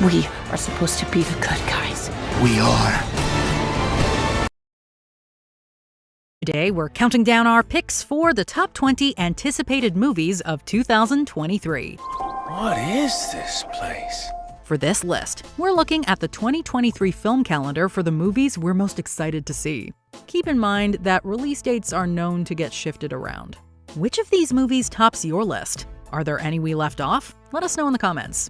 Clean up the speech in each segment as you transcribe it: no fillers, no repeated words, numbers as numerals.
We are supposed to be the good guys. We are. Today, we're counting down our picks for the top 20 anticipated movies of 2023. What is this place? For this list, we're looking at the 2023 film calendar for the movies we're most excited to see. Keep in mind that release dates are known to get shifted around. Which of these movies tops your list? Are there any we left off? Let us know in the comments.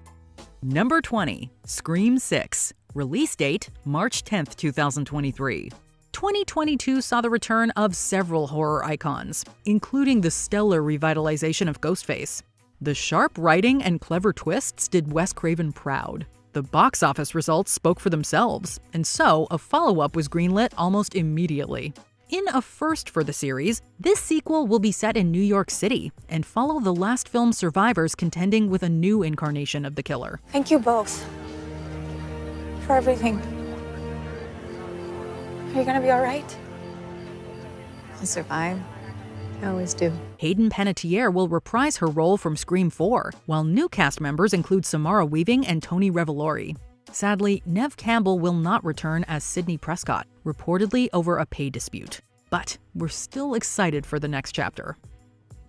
Number 20, Scream 6. Release date, March 10th, 2023. 2022 saw the return of several horror icons, including the stellar revitalization of Ghostface. The sharp writing and clever twists did Wes Craven proud. The box office results spoke for themselves, and so a follow-up was greenlit almost immediately. In a first for the series, this sequel will be set in New York City and follow the last film's survivors contending with a new incarnation of the killer. Thank you both for everything. Are you gonna be all right? I'll survive. I always do. Hayden Panettiere will reprise her role from Scream 4, while new cast members include Samara Weaving and Tony Revolori. Sadly, Neve Campbell will not return as Sidney Prescott, reportedly over a pay dispute. But we're still excited for the next chapter.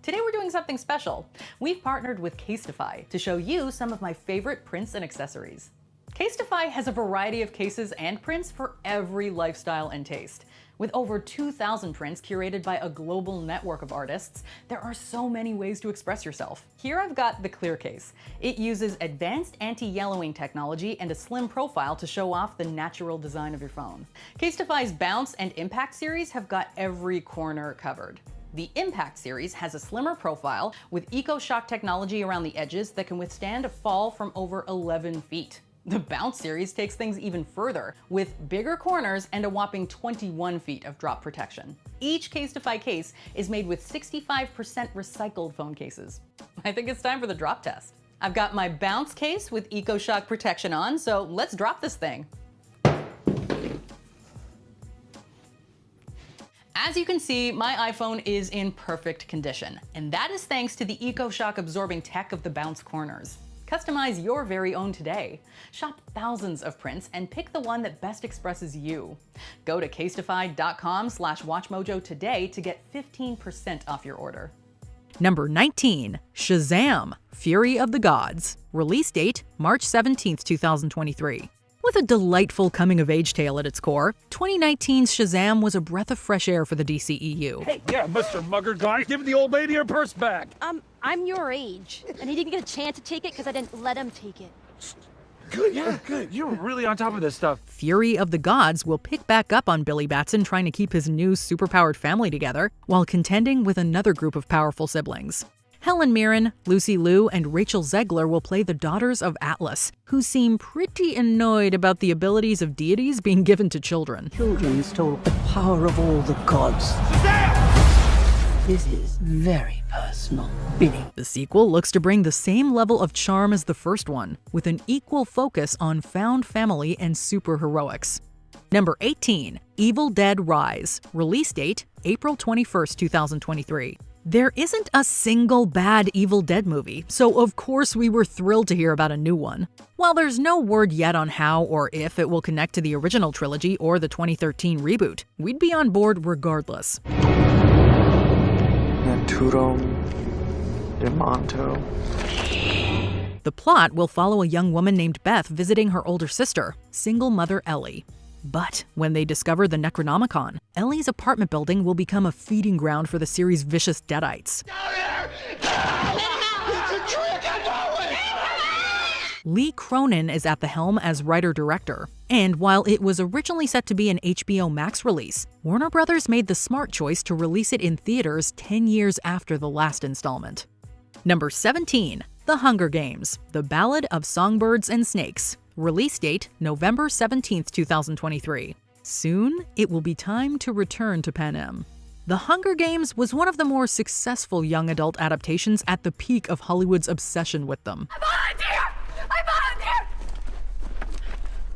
Today we're doing something special. We've partnered with Casetify to show you some of my favorite prints and accessories. Casetify has a variety of cases and prints for every lifestyle and taste. With over 2,000 prints curated by a global network of artists, there are so many ways to express yourself. Here I've got the Clear Case. It uses advanced anti-yellowing technology and a slim profile to show off the natural design of your phone. Casetify's Bounce and Impact series have got every corner covered. The Impact series has a slimmer profile with EcoShock technology around the edges that can withstand a fall from over 11 feet. The Bounce series takes things even further, with bigger corners and a whopping 21 feet of drop protection. Each Casetify case is made with 65% recycled phone cases. I think it's time for the drop test. I've got my Bounce case with EcoShock protection on, so let's drop this thing. As you can see, my iPhone is in perfect condition, and that is thanks to the EcoShock absorbing tech of the Bounce corners. Customize your very own today. Shop thousands of prints and pick the one that best expresses you. Go to casetify.com/watchmojo today to get 15% off your order. Number 19, Shazam! Fury of the Gods. Release date, March 17th, 2023. With a delightful coming-of-age tale at its core, 2019's Shazam was a breath of fresh air for the DCEU. Hey, yeah, Mr. Mugger guy, give the old lady her purse back. I'm your age, and he didn't get a chance to take it because I didn't let him take it. Good, yeah, good. You're really on top of this stuff. Fury of the Gods will pick back up on Billy Batson trying to keep his new superpowered family together while contending with another group of powerful siblings. Helen Mirren, Lucy Liu, and Rachel Zegler will play the daughters of Atlas, who seem pretty annoyed about the abilities of deities being given to children. Children stole the power of all the gods. This is very personal, Billy. The sequel looks to bring the same level of charm as the first one, with an equal focus on found family and superheroics. Number 18, Evil Dead Rise. Release date, April 21st, 2023. There isn't a single bad Evil Dead movie, so of course we were thrilled to hear about a new one. While there's no word yet on how or if it will connect to the original trilogy or the 2013 reboot, we'd be on board regardless. The plot will follow a young woman named Beth visiting her older sister, single mother Ellie. But when they discover the Necronomicon, Ellie's apartment building will become a feeding ground for the series' vicious deadites. Lee Cronin is at the helm as writer-director. And while it was originally set to be an HBO Max release, Warner Brothers made the smart choice to release it in theaters 10 years after the last installment. Number 17, The Hunger Games: The Ballad of Songbirds and Snakes. Release date, November 17th, 2023. Soon, it will be time to return to Panem. The Hunger Games was one of the more successful young adult adaptations at the peak of Hollywood's obsession with them. I volunteer! I volunteer!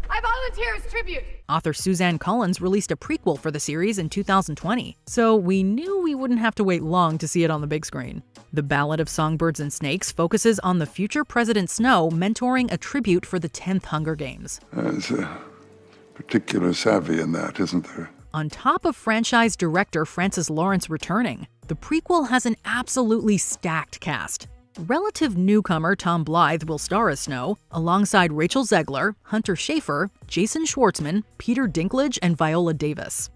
I volunteer! volunteer as tribute. Author Suzanne Collins released a prequel for the series in 2020, so we knew we wouldn't have to wait long to see it on the big screen. The Ballad of Songbirds and Snakes focuses on the future President Snow mentoring a tribute for the 10th Hunger Games. There's a particular savvy in that, isn't there? On top of franchise director Francis Lawrence returning, the prequel has an absolutely stacked cast. Relative newcomer Tom Blythe will star as Snow, alongside Rachel Zegler, Hunter Schafer, Jason Schwartzman, Peter Dinklage, and Viola Davis.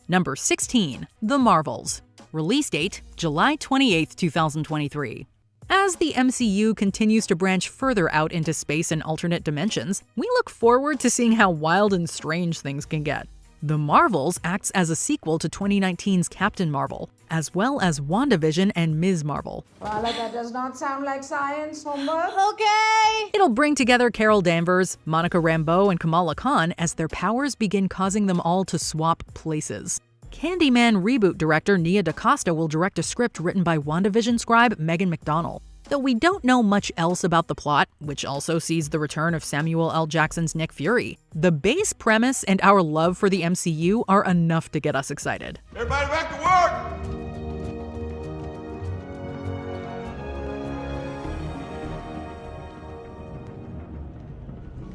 Number 16. The Marvels. Release date, July 28, 2023. As the MCU continues to branch further out into space and alternate dimensions, we look forward to seeing how wild and strange things can get. The Marvels acts as a sequel to 2019's Captain Marvel, as well as WandaVision and Ms. Marvel. Well, that does not sound like science homework. Okay. It'll bring together Carol Danvers, Monica Rambeau, and Kamala Khan as their powers begin causing them all to swap places. Candyman reboot director Nia DaCosta will direct a script written by WandaVision scribe Megan McDonnell. Though we don't know much else about the plot, which also sees the return of Samuel L. Jackson's Nick Fury, the base premise and our love for the MCU are enough to get us excited. Everybody back to work!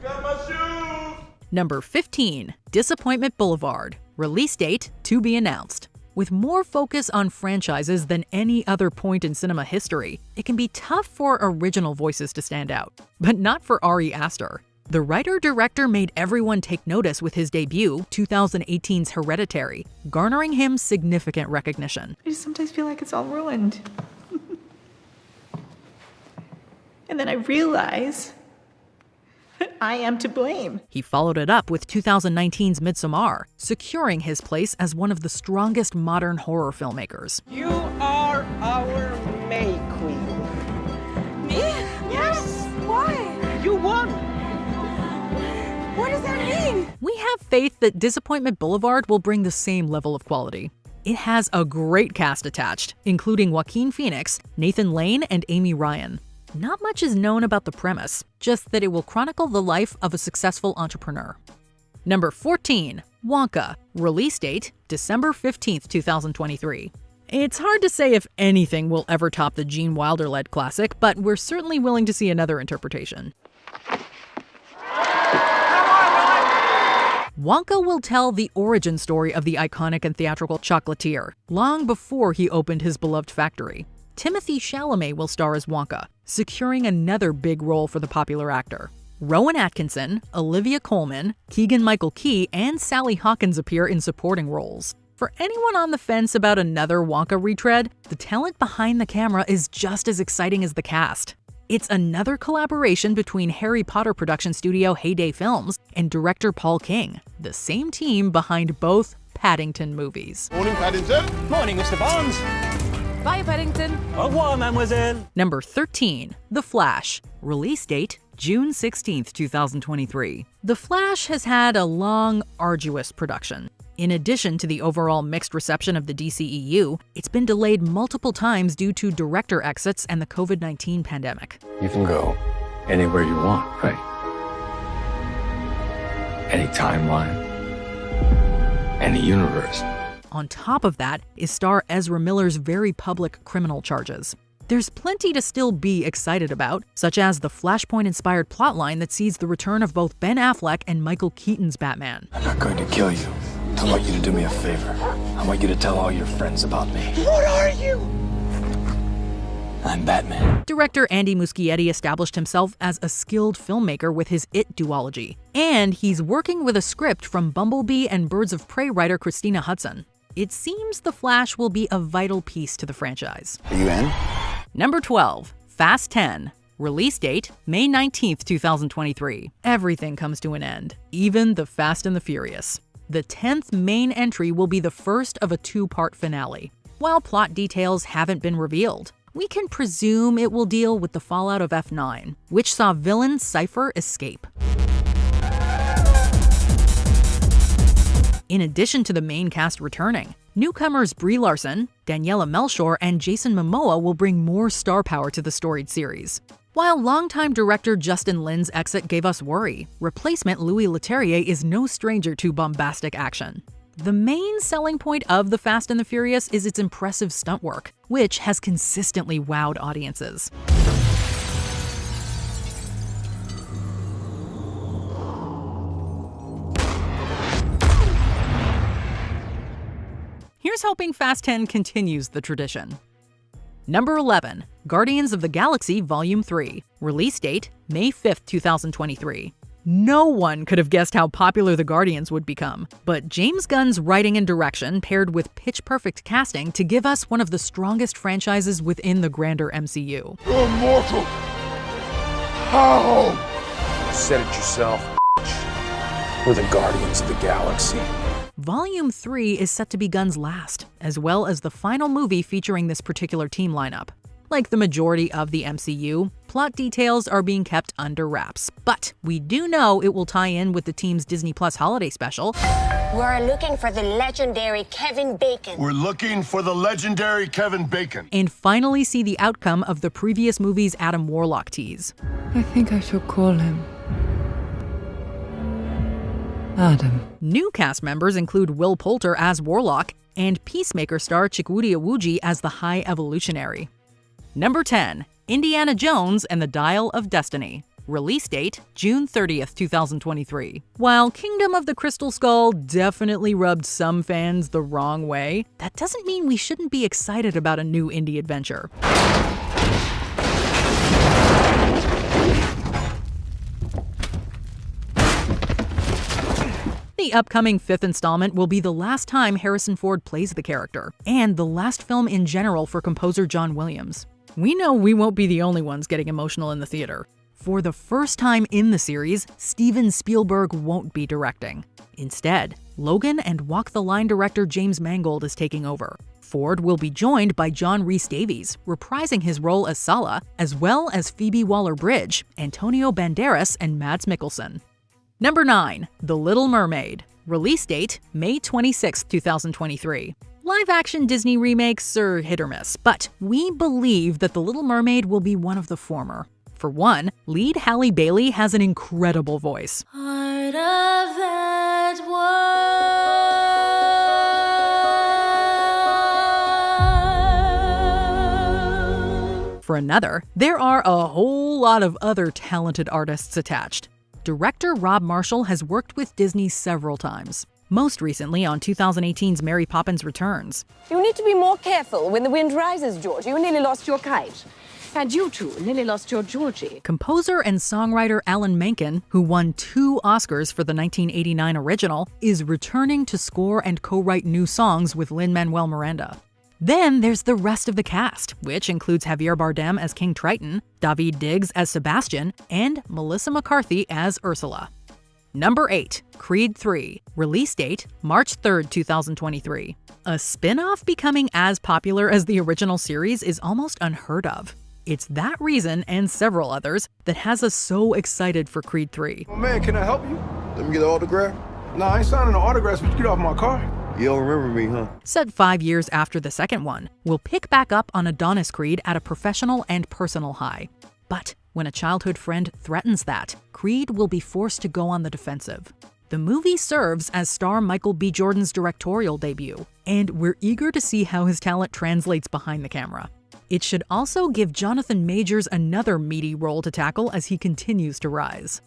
Got my shoes! Number 15. Disappointment Boulevard. Release date to be announced. With more focus on franchises than any other point in cinema history, it can be tough for original voices to stand out. But not for Ari Aster. The writer-director made everyone take notice with his debut, 2018's Hereditary, garnering him significant recognition. I just sometimes feel like it's all ruined. And then I realize that I am to blame. He followed it up with 2019's Midsommar, securing his place as one of the strongest modern horror filmmakers. You are our May Queen. Me? Yes. Why? You won. What does that mean? We have faith that Disappointment Boulevard will bring the same level of quality. It has a great cast attached, including Joaquin Phoenix, Nathan Lane, and Amy Ryan. Not much is known about the premise, just that it will chronicle the life of a successful entrepreneur. Number 14. Wonka. Release date, December 15, 2023. It's hard to say if anything will ever top the Gene Wilder-led classic, but we're certainly willing to see another interpretation. Wonka will tell the origin story of the iconic and theatrical chocolatier, long before he opened his beloved factory. Timothée Chalamet will star as Wonka, securing another big role for the popular actor. Rowan Atkinson, Olivia Colman, Keegan-Michael Key, and Sally Hawkins appear in supporting roles. For anyone on the fence about another Wonka retread, the talent behind the camera is just as exciting as the cast. It's another collaboration between Harry Potter production studio Heyday Films and director Paul King, the same team behind both Paddington movies. Morning, Paddington. Morning, Mr. Barnes. Bye, Paddington. Au revoir, mademoiselle. Number 13. The Flash. Release date, June 16, 2023. The Flash has had a long, arduous production. In addition to the overall mixed reception of the DCEU, it's been delayed multiple times due to director exits and the COVID-19 pandemic. You can go anywhere you want, right? Any timeline, any universe. On top of that is star Ezra Miller's very public criminal charges. There's plenty to still be excited about, such as the Flashpoint-inspired plotline that sees the return of both Ben Affleck and Michael Keaton's Batman. I'm not going to kill you. I want you to do me a favor. I want you to tell all your friends about me. What are you? I'm Batman. Director Andy Muschietti established himself as a skilled filmmaker with his It duology, and he's working with a script from Bumblebee and Birds of Prey writer Christina Hudson. It seems The Flash will be a vital piece to the franchise. Are you in? Number 12. Fast 10. Release date, May 19th, 2023. Everything comes to an end, even the Fast and the Furious. The 10th main entry will be the first of a two-part finale. While plot details haven't been revealed, we can presume it will deal with the fallout of F9, which saw villain Cypher escape. In addition to the main cast returning, newcomers Brie Larson, Daniela Melchior, and Jason Momoa will bring more star power to the storied series. While longtime director Justin Lin's exit gave us worry, replacement Louis Leterrier is no stranger to bombastic action. The main selling point of The Fast and the Furious is its impressive stunt work, which has consistently wowed audiences. Here's hoping Fast 10 continues the tradition. Number 11. Guardians of the Galaxy Volume 3. Release date, May 5th, 2023. No one could have guessed how popular the Guardians would become, but James Gunn's writing and direction paired with pitch-perfect casting to give us one of the strongest franchises within the grander MCU. You're immortal. How? You said it yourself, We're the Guardians of the Galaxy. Volume 3 is set to be Gunn's last, as well as the final movie featuring this particular team lineup. Like the majority of the MCU, plot details are being kept under wraps, but we do know it will tie in with the team's Disney Plus holiday special. We're looking for the legendary Kevin Bacon. We're looking for the legendary Kevin Bacon. And finally see the outcome of the previous movie's Adam Warlock tease. I think I shall call him Adam. New cast members include Will Poulter as Warlock and Peacemaker star Chikwudi Iwuji as the High Evolutionary. Number 10. Indiana Jones and the Dial of Destiny. Release date, June 30th, 2023. While Kingdom of the Crystal Skull definitely rubbed some fans the wrong way, that doesn't mean we shouldn't be excited about a new indie adventure. The upcoming 5th installment will be the last time Harrison Ford plays the character, and the last film in general for composer John Williams. We know we won't be the only ones getting emotional in the theater. For the first time in the series, Steven Spielberg won't be directing. Instead, Logan and Walk the Line director James Mangold is taking over. Ford will be joined by John Rhys-Davies, reprising his role as Sala, as well as Phoebe Waller-Bridge, Antonio Banderas, and Mads Mikkelsen. Number 9. The Little Mermaid. Release date, May 26, 2023. Live-action Disney remakes are hit or miss, but we believe that The Little Mermaid will be one of the former. For one, lead Halle Bailey has an incredible voice. Part of that world. For another, there are a whole lot of other talented artists attached. Director Rob Marshall has worked with Disney several times, most recently on 2018's Mary Poppins Returns. You need to be more careful when the wind rises, George. You nearly lost your kite. And you too nearly lost your Georgie. Composer and songwriter Alan Menken, who won 2 Oscars for the 1989 original, is returning to score and co-write new songs with Lin-Manuel Miranda. Then there's the rest of the cast, which includes Javier Bardem as King Triton, Daveed Diggs as Sebastian, and Melissa McCarthy as Ursula. Number 8. Creed 3. Release date, March 3rd, 2023. A spin-off becoming as popular as the original series is almost unheard of. It's that reason, and several others, that has us so excited for Creed 3. Oh man, can I help you? Let me get an autograph. Nah, I ain't signing no autographs, but you get off my car. You don't remember me, huh? Set 5 years after the second one, we'll pick back up on Adonis Creed at a professional and personal high. But when a childhood friend threatens that, Creed will be forced to go on the defensive. The movie serves as star Michael B. Jordan's directorial debut, and we're eager to see how his talent translates behind the camera. It should also give Jonathan Majors another meaty role to tackle as he continues to rise.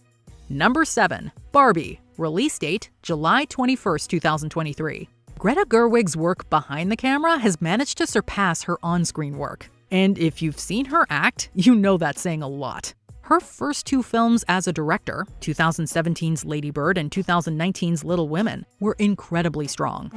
Number 7. Barbie. Release date, July 21st, 2023. Greta Gerwig's work behind the camera has managed to surpass her on-screen work. And if you've seen her act, you know that's saying a lot. Her first 2 films as a director, 2017's Lady Bird and 2019's Little Women, were incredibly strong.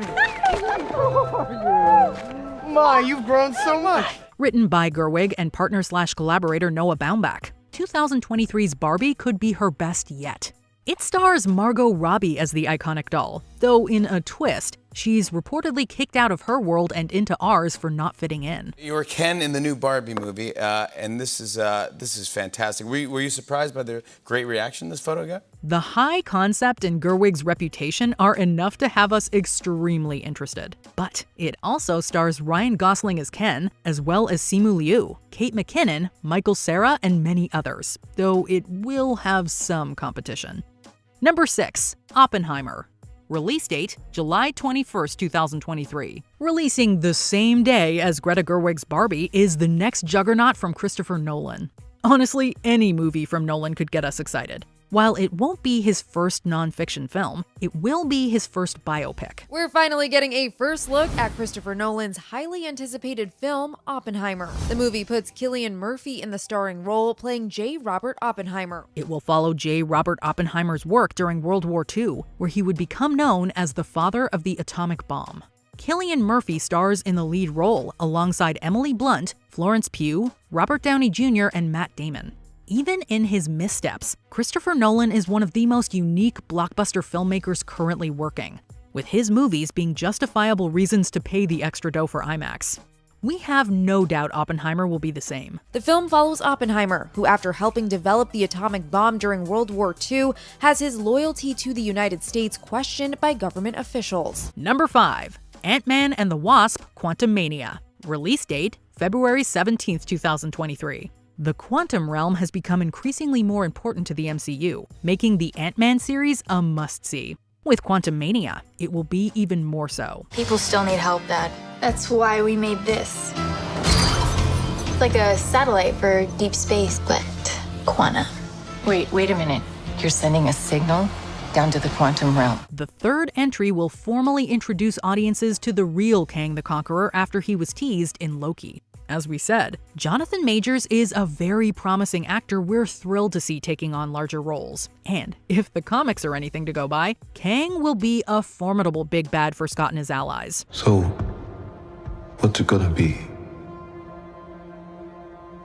My, you've grown so much! Written by Gerwig and partner/collaborator Noah Baumbach, 2023's Barbie could be her best yet. It stars Margot Robbie as the iconic doll, Though in a twist, she's reportedly kicked out of her world and into ours for not fitting in. You're Ken in the new Barbie movie, and this is fantastic. Were you surprised by the great reaction this photo got? The high concept and Gerwig's reputation are enough to have us extremely interested. But it also stars Ryan Gosling as Ken, as well as Simu Liu, Kate McKinnon, Michael Cera, and many others, though it will have some competition. Number 6. Oppenheimer. Release date, July 21st, 2023. Releasing the same day as Greta Gerwig's Barbie is the next juggernaut from Christopher Nolan. Honestly, any movie from Nolan could get us excited. While it won't be his first nonfiction film, it will be his first biopic. We're finally getting a first look at Christopher Nolan's highly anticipated film, Oppenheimer. The movie puts Cillian Murphy in the starring role, playing J. Robert Oppenheimer. It will follow J. Robert Oppenheimer's work during World War II, where he would become known as the father of the atomic bomb. Cillian Murphy stars in the lead role alongside Emily Blunt, Florence Pugh, Robert Downey Jr., and Matt Damon. Even in his missteps, Christopher Nolan is one of the most unique blockbuster filmmakers currently working, with his movies being justifiable reasons to pay the extra dough for IMAX. We have no doubt Oppenheimer will be the same. The film follows Oppenheimer, who after helping develop the atomic bomb during World War II, has his loyalty to the United States questioned by government officials. Number 5. Ant-Man and the Wasp: Quantumania. Release date, February 17th, 2023. The quantum realm has become increasingly more important to the MCU, making the Ant-Man series a must-see. With Quantumania, it will be even more so. People still need help, Dad. That's why we made this. It's like a satellite for deep space, but quantum. Wait a minute. You're sending a signal down to the quantum realm. The third entry will formally introduce audiences to the real Kang the Conqueror after he was teased in Loki. As we said, Jonathan Majors is a very promising actor we're thrilled to see taking on larger roles. And if the comics are anything to go by, Kang will be a formidable big bad for Scott and his allies. So, what's it gonna be?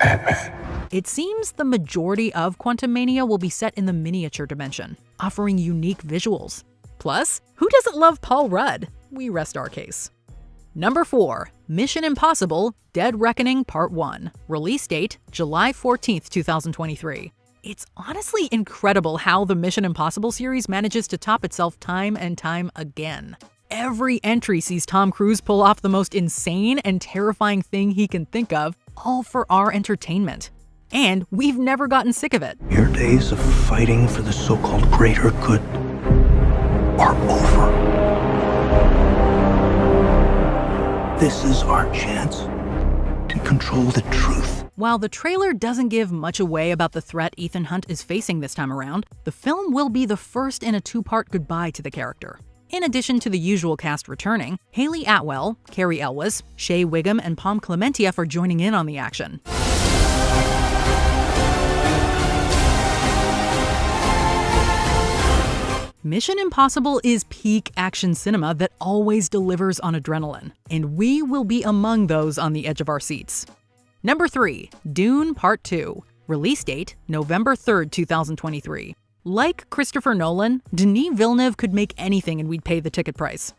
Ant-Man. It seems the majority of Quantumania will be set in the miniature dimension, offering unique visuals. Plus, who doesn't love Paul Rudd? We rest our case. Number 4. Mission Impossible: Dead Reckoning Part 1. Release date, July 14th, 2023. It's honestly incredible how the Mission Impossible series manages to top itself time and time again. Every entry sees Tom Cruise pull off the most insane and terrifying thing he can think of, all for our entertainment. And we've never gotten sick of it. Your days of fighting for the so-called greater good are over. This is our chance to control the truth. While the trailer doesn't give much away about the threat Ethan Hunt is facing this time around, the film will be the first in a two-part goodbye to the character. In addition to the usual cast returning, Haley Atwell, Carrie Elwes, Shea Wiggum, and Pom Klementieff are joining in on the action. Mission Impossible is peak action cinema that always delivers on adrenaline, and we will be among those on the edge of our seats. Number 3. Dune Part 2. Release date, November 3rd, 2023. Like Christopher Nolan, Denis Villeneuve could make anything and we'd pay the ticket price.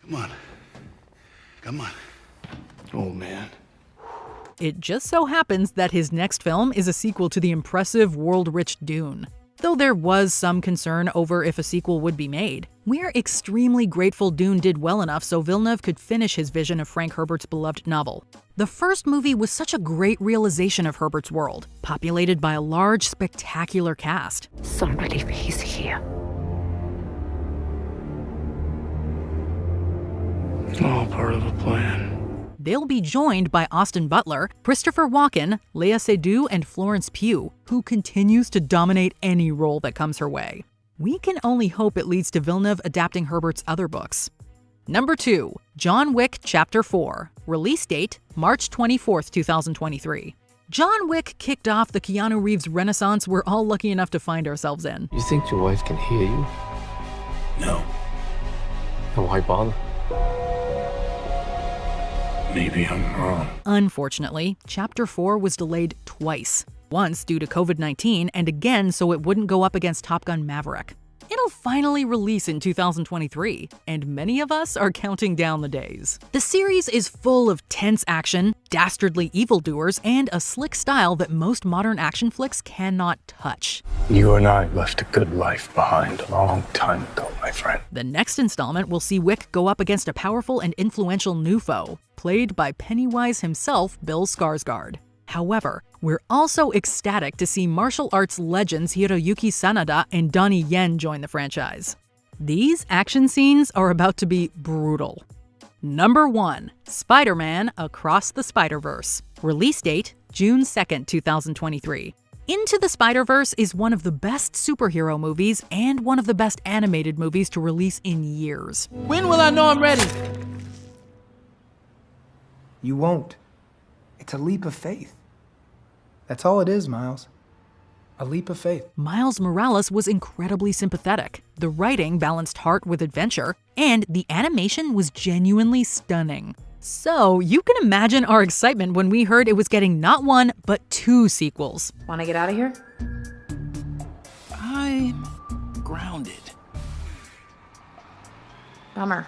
Come on. Oh, man. It just so happens that his next film is a sequel to the impressive world-rich Dune. Though there was some concern over if a sequel would be made, we're extremely grateful Dune did well enough so Villeneuve could finish his vision of Frank Herbert's beloved novel. The first movie was such a great realization of Herbert's world, populated by a large, spectacular cast. Somebody is here. All part of a plan. They'll be joined by Austin Butler, Christopher Walken, Léa Seydoux, and Florence Pugh, who continues to dominate any role that comes her way. We can only hope it leads to Villeneuve adapting Herbert's other books. Number 2. John Wick Chapter 4. Release date, March 24th, 2023. John Wick kicked off the Keanu Reeves renaissance we're all lucky enough to find ourselves in. You think your wife can hear you? No. Then why bother? Maybe I'm wrong. Unfortunately, Chapter 4 was delayed twice. Once due to COVID-19 and again so it wouldn't go up against Top Gun Maverick. In it'll finally release in 2023, and many of us are counting down the days. The series is full of tense action, dastardly evildoers, and a slick style that most modern action flicks cannot touch. You and I left a good life behind a long time ago, my friend. The next installment will see Wick go up against a powerful and influential new foe, played by Pennywise himself, Bill Skarsgård. However, we're also ecstatic to see martial arts legends Hiroyuki Sanada and Donnie Yen join the franchise. These action scenes are about to be brutal. Number 1. Spider-Man Across the Spider-Verse. Release date, June 2nd, 2023. Into the Spider-Verse is one of the best superhero movies and one of the best animated movies to release in years. When will I know I'm ready? You won't. It's a leap of faith. That's all it is, Miles. A leap of faith. Miles Morales was incredibly sympathetic. The writing balanced heart with adventure, and the animation was genuinely stunning. So you can imagine our excitement when we heard it was getting not one, but 2 sequels. Want to get out of here? I'm grounded. Bummer.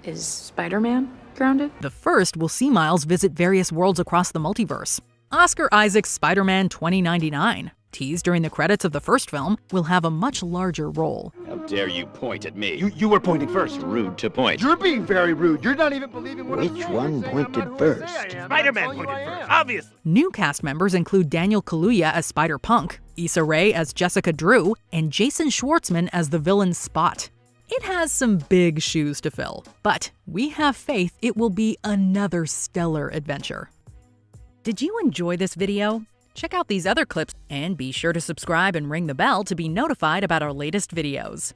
Is Spider-Man grounded? The first will see Miles visit various worlds across the multiverse. Oscar Isaac's Spider-Man 2099, teased during the credits of the first film, will have a much larger role. How dare you point at me? You were pointing first. Rude to point. You're being very rude. You're not even believing what I'm saying. Which one pointed first? Spider-Man pointed first, obviously. New cast members include Daniel Kaluuya as Spider-Punk, Issa Rae as Jessica Drew, and Jason Schwartzman as the villain Spot. It has some big shoes to fill, but we have faith it will be another stellar adventure. Did you enjoy this video? Check out these other clips and be sure to subscribe and ring the bell to be notified about our latest videos.